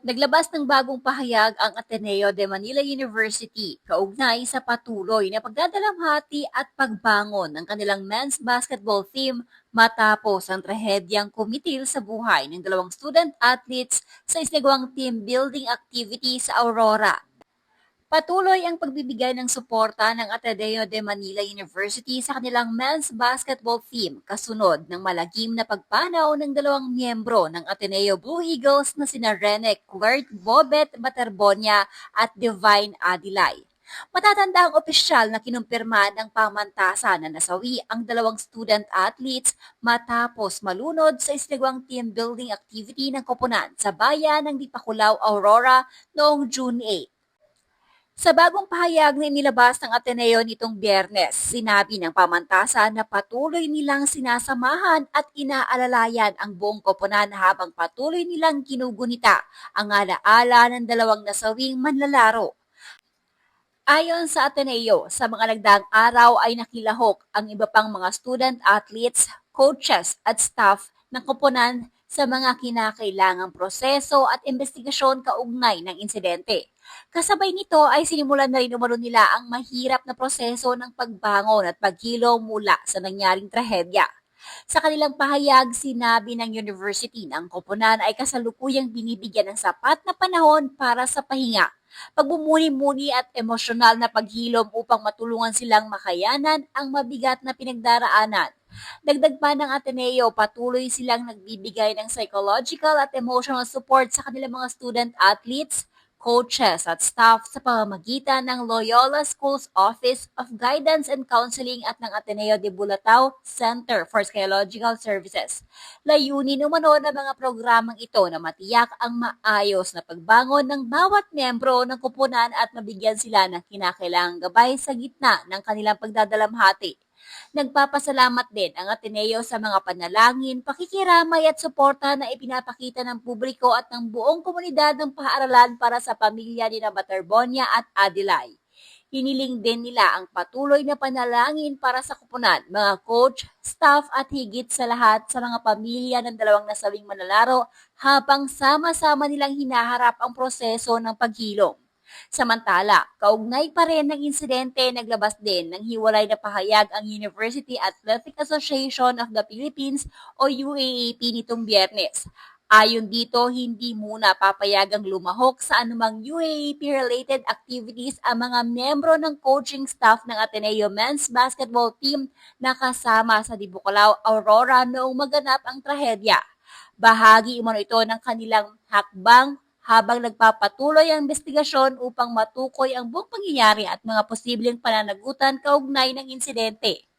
Naglabas ng bagong pahayag ang Ateneo de Manila University kaugnay sa patuloy na pagdadalamhati at pagbangon ng kanilang men's basketball team matapos ang trahedyang kumitil sa buhay ng dalawang student athletes sa isinagawang team building activity sa Aurora. Patuloy ang pagbibigay ng suporta ng Ateneo de Manila University sa kanilang men's basketball team kasunod ng malagim na pagpanaw ng dalawang miyembro ng Ateneo Blue Eagles na sina Rene Quert Bobet Baterbonia at Divine Adilay. Matatanda ang opisyal na kinumpirma ng pamantasan na nasawi ang dalawang student athletes matapos malunod sa isinagawang team building activity ng koponan sa bayan ng Dipakulaw, Aurora noong June 8. Sa bagong pahayag na inilabas ng Ateneo nitong Biyernes, sinabi ng pamantasan na patuloy nilang sinasamahan at inaalalayan ang buong koponan habang patuloy nilang ginugunita ang alaala ng dalawang nasawing manlalaro. Ayon sa Ateneo, sa mga nagdaang araw ay nakilahok ang iba pang mga student athletes, coaches at staff ng koponan sa mga kinakailangang proseso at investigasyon kaugnay ng insidente. Kasabay nito ay sinimulan na rin umano nila ang mahirap na proseso ng pagbangon at paghilom mula sa nangyaring trahedya. Sa kanilang pahayag, sinabi ng university na ang koponan ay kasalukuyang binibigyan ng sapat na panahon para sa pahinga, pagbumuni-muni at emosyonal na paghilom upang matulungan silang makayanan ang mabigat na pinagdaraanan. Dagdag pa ng Ateneo, patuloy silang nagbibigay ng psychological at emotional support sa kanilang mga student athletes, coaches at staff sa pamamagitan ng Loyola Schools Office of Guidance and Counseling at ng Ateneo de Bulatao Center for Psychological Services. Layunin umano ng mga programang ito na matiyak ang maayos na pagbangon ng bawat miyembro ng kupunan at mabigyan sila ng kinakailangang gabay sa gitna ng kanilang pagdadalamhati. Nagpapasalamat din ang Ateneo sa mga panalangin, pakikiramay at suporta na ipinapakita ng publiko at ng buong komunidad ng paaralan para sa pamilya ni Baterbonia at Adilay. Hiniling din nila ang patuloy na panalangin para sa kupunan, mga coach, staff at higit sa lahat sa mga pamilya ng dalawang nasawing manlalaro habang sama-sama nilang hinaharap ang proseso ng paghilom. Samantala, kaugnay pa rin ng insidente, naglabas din ng hiwalay na pahayag ang University Athletic Association of the Philippines o UAAP nitong Biyernes. Ayon dito, hindi muna papayagang lumahok sa anumang UAAP-related activities ang mga miyembro ng coaching staff ng Ateneo Men's Basketball Team na kasama sa Dibukalaw, Aurora noong maganap ang trahedya. Bahagi umano ito ng kanilang hakbang habang nagpapatuloy ang investigasyon upang matukoy ang buong pangyayari at mga posibleng pananagutan kaugnay ng insidente.